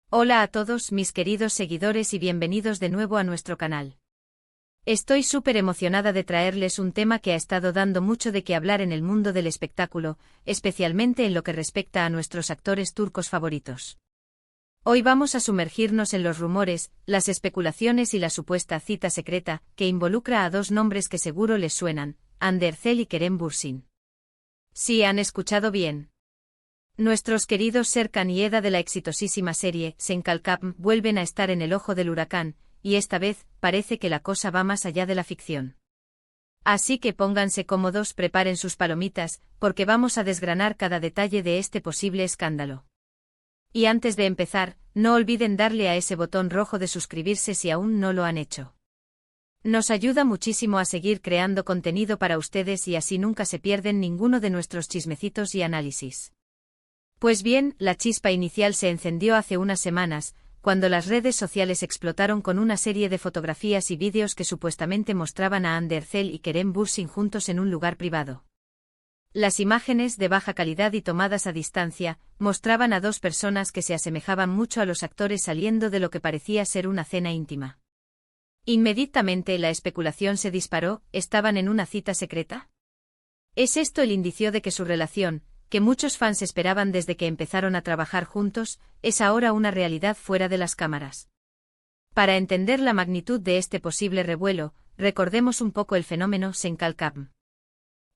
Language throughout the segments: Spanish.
Hola a todos mis queridos seguidores y bienvenidos de nuevo a nuestro canal. Estoy súper emocionada de traerles un tema que ha estado dando mucho de qué hablar en el mundo del espectáculo, especialmente en lo que respecta a nuestros actores turcos favoritos. Hoy vamos a sumergirnos en los rumores, las especulaciones y la supuesta cita secreta, que involucra a dos nombres que seguro les suenan, Hande Erçel y Kerem Bürsin. Sí, han escuchado bien. Nuestros queridos Serkan y Eda de la exitosísima serie Sen Kalkam vuelven a estar en el ojo del huracán, y esta vez, parece que la cosa va más allá de la ficción. Así que pónganse cómodos, preparen sus palomitas, porque vamos a desgranar cada detalle de este posible escándalo. Y antes de empezar, no olviden darle a ese botón rojo de suscribirse si aún no lo han hecho. Nos ayuda muchísimo a seguir creando contenido para ustedes y así nunca se pierden ninguno de nuestros chismecitos y análisis. Pues bien, la chispa inicial se encendió hace unas semanas, cuando las redes sociales explotaron con una serie de fotografías y vídeos que supuestamente mostraban a Hande Erçel y Kerem Bürsin juntos en un lugar privado. Las imágenes, de baja calidad y tomadas a distancia, mostraban a dos personas que se asemejaban mucho a los actores saliendo de lo que parecía ser una cena íntima. Inmediatamente la especulación se disparó, ¿estaban en una cita secreta? ¿Es esto el indicio de que su relación, que muchos fans esperaban desde que empezaron a trabajar juntos, es ahora una realidad fuera de las cámaras? Para entender la magnitud de este posible revuelo, recordemos un poco el fenómeno Sen Kalkam.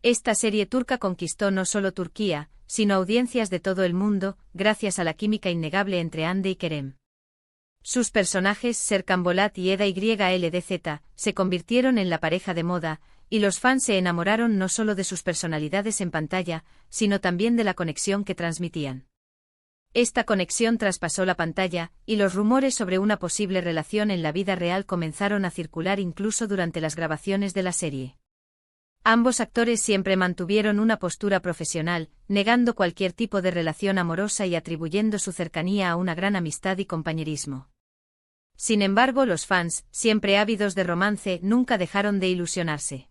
Esta serie turca conquistó no solo Turquía, sino audiencias de todo el mundo, gracias a la química innegable entre Hande y Kerem. Sus personajes, Serkan Bolat y Eda YLDZ, se convirtieron en la pareja de moda, y los fans se enamoraron no solo de sus personalidades en pantalla, sino también de la conexión que transmitían. Esta conexión traspasó la pantalla, y los rumores sobre una posible relación en la vida real comenzaron a circular incluso durante las grabaciones de la serie. Ambos actores siempre mantuvieron una postura profesional, negando cualquier tipo de relación amorosa y atribuyendo su cercanía a una gran amistad y compañerismo. Sin embargo, los fans, siempre ávidos de romance, nunca dejaron de ilusionarse.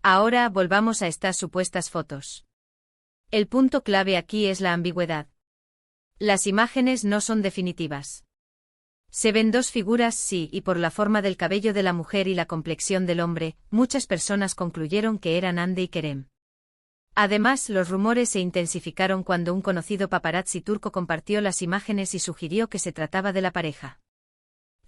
Ahora volvamos a estas supuestas fotos. El punto clave aquí es la ambigüedad. Las imágenes no son definitivas. Se ven dos figuras, sí, y por la forma del cabello de la mujer y la complexión del hombre, muchas personas concluyeron que eran Hande y Kerem. Además, los rumores se intensificaron cuando un conocido paparazzi turco compartió las imágenes y sugirió que se trataba de la pareja.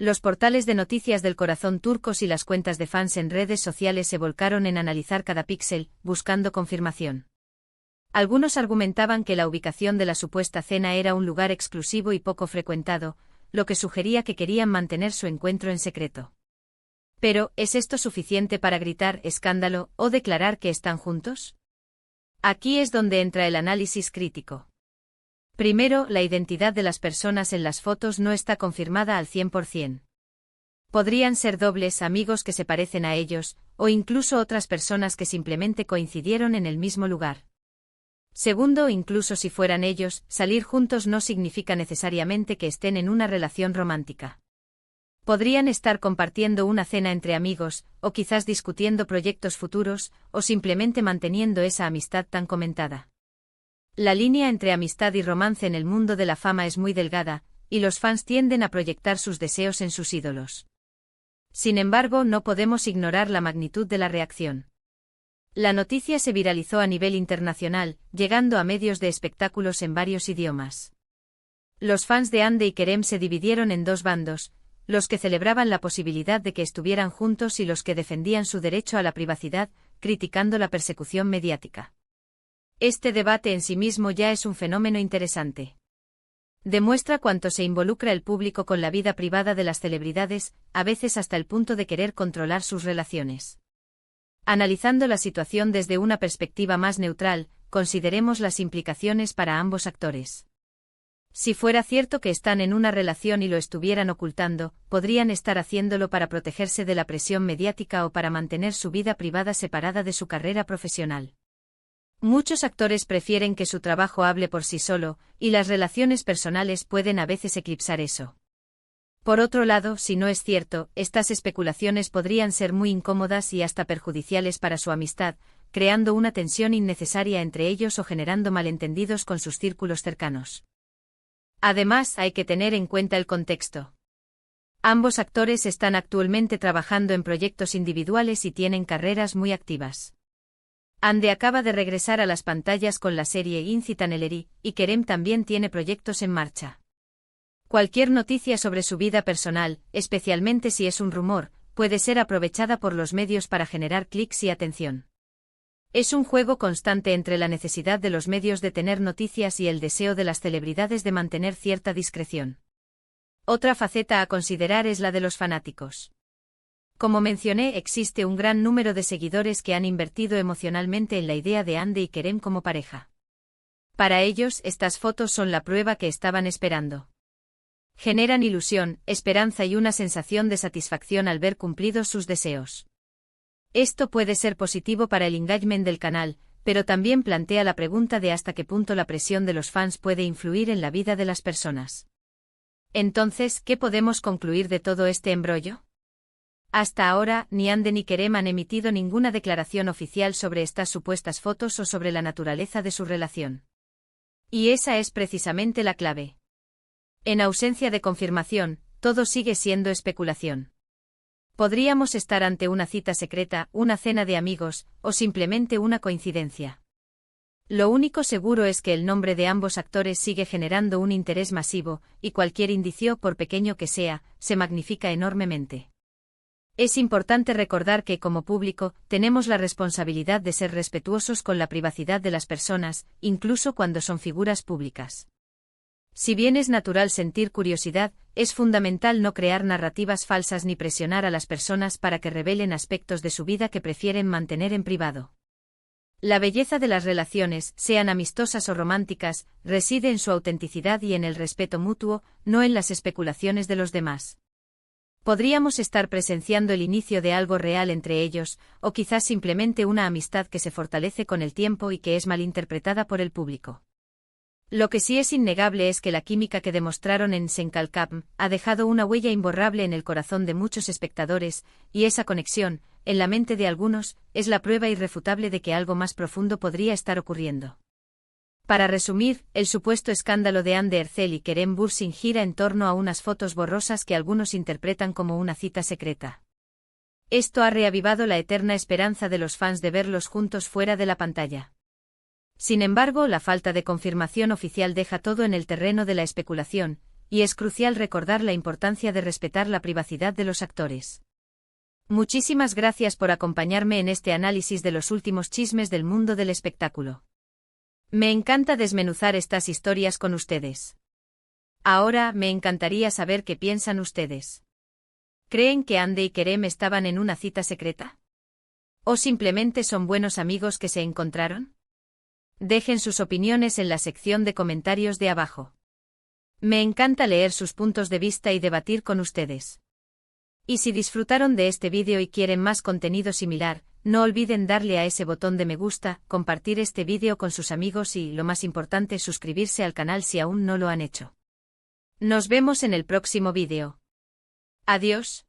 Los portales de noticias del corazón turcos y las cuentas de fans en redes sociales se volcaron en analizar cada píxel, buscando confirmación. Algunos argumentaban que la ubicación de la supuesta cena era un lugar exclusivo y poco frecuentado, lo que sugería que querían mantener su encuentro en secreto. Pero, ¿es esto suficiente para gritar escándalo o declarar que están juntos? Aquí es donde entra el análisis crítico. Primero, la identidad de las personas en las fotos no está confirmada al 100%. Podrían ser dobles, amigos que se parecen a ellos, o incluso otras personas que simplemente coincidieron en el mismo lugar. Segundo, incluso si fueran ellos, salir juntos no significa necesariamente que estén en una relación romántica. Podrían estar compartiendo una cena entre amigos, o quizás discutiendo proyectos futuros, o simplemente manteniendo esa amistad tan comentada. La línea entre amistad y romance en el mundo de la fama es muy delgada, y los fans tienden a proyectar sus deseos en sus ídolos. Sin embargo, no podemos ignorar la magnitud de la reacción. La noticia se viralizó a nivel internacional, llegando a medios de espectáculos en varios idiomas. Los fans de Hande y Kerem se dividieron en dos bandos, los que celebraban la posibilidad de que estuvieran juntos y los que defendían su derecho a la privacidad, criticando la persecución mediática. Este debate en sí mismo ya es un fenómeno interesante. Demuestra cuánto se involucra el público con la vida privada de las celebridades, a veces hasta el punto de querer controlar sus relaciones. Analizando la situación desde una perspectiva más neutral, consideremos las implicaciones para ambos actores. Si fuera cierto que están en una relación y lo estuvieran ocultando, podrían estar haciéndolo para protegerse de la presión mediática o para mantener su vida privada separada de su carrera profesional. Muchos actores prefieren que su trabajo hable por sí solo, y las relaciones personales pueden a veces eclipsar eso. Por otro lado, si no es cierto, estas especulaciones podrían ser muy incómodas y hasta perjudiciales para su amistad, creando una tensión innecesaria entre ellos o generando malentendidos con sus círculos cercanos. Además, hay que tener en cuenta el contexto. Ambos actores están actualmente trabajando en proyectos individuales y tienen carreras muy activas. Hande acaba de regresar a las pantallas con la serie Incitanelleri, y Kerem también tiene proyectos en marcha. Cualquier noticia sobre su vida personal, especialmente si es un rumor, puede ser aprovechada por los medios para generar clics y atención. Es un juego constante entre la necesidad de los medios de tener noticias y el deseo de las celebridades de mantener cierta discreción. Otra faceta a considerar es la de los fanáticos. Como mencioné, existe un gran número de seguidores que han invertido emocionalmente en la idea de Hande y Kerem como pareja. Para ellos, estas fotos son la prueba que estaban esperando. Generan ilusión, esperanza y una sensación de satisfacción al ver cumplidos sus deseos. Esto puede ser positivo para el engagement del canal, pero también plantea la pregunta de hasta qué punto la presión de los fans puede influir en la vida de las personas. Entonces, ¿qué podemos concluir de todo este embrollo? Hasta ahora, ni Hande ni Kerem han emitido ninguna declaración oficial sobre estas supuestas fotos o sobre la naturaleza de su relación. Y esa es precisamente la clave. En ausencia de confirmación, todo sigue siendo especulación. Podríamos estar ante una cita secreta, una cena de amigos, o simplemente una coincidencia. Lo único seguro es que el nombre de ambos actores sigue generando un interés masivo, y cualquier indicio, por pequeño que sea, se magnifica enormemente. Es importante recordar que, como público, tenemos la responsabilidad de ser respetuosos con la privacidad de las personas, incluso cuando son figuras públicas. Si bien es natural sentir curiosidad, es fundamental no crear narrativas falsas ni presionar a las personas para que revelen aspectos de su vida que prefieren mantener en privado. La belleza de las relaciones, sean amistosas o románticas, reside en su autenticidad y en el respeto mutuo, no en las especulaciones de los demás. Podríamos estar presenciando el inicio de algo real entre ellos, o quizás simplemente una amistad que se fortalece con el tiempo y que es malinterpretada por el público. Lo que sí es innegable es que la química que demostraron en Senkalkam ha dejado una huella imborrable en el corazón de muchos espectadores, y esa conexión, en la mente de algunos, es la prueba irrefutable de que algo más profundo podría estar ocurriendo. Para resumir, el supuesto escándalo de Hande Erçel y Kerem Bürsin gira en torno a unas fotos borrosas que algunos interpretan como una cita secreta. Esto ha reavivado la eterna esperanza de los fans de verlos juntos fuera de la pantalla. Sin embargo, la falta de confirmación oficial deja todo en el terreno de la especulación, y es crucial recordar la importancia de respetar la privacidad de los actores. Muchísimas gracias por acompañarme en este análisis de los últimos chismes del mundo del espectáculo. Me encanta desmenuzar estas historias con ustedes. Ahora, me encantaría saber qué piensan ustedes. ¿Creen que Hande y Kerem estaban en una cita secreta? ¿O simplemente son buenos amigos que se encontraron? Dejen sus opiniones en la sección de comentarios de abajo. Me encanta leer sus puntos de vista y debatir con ustedes. Y si disfrutaron de este vídeo y quieren más contenido similar, no olviden darle a ese botón de me gusta, compartir este vídeo con sus amigos y, lo más importante, suscribirse al canal si aún no lo han hecho. Nos vemos en el próximo vídeo. Adiós.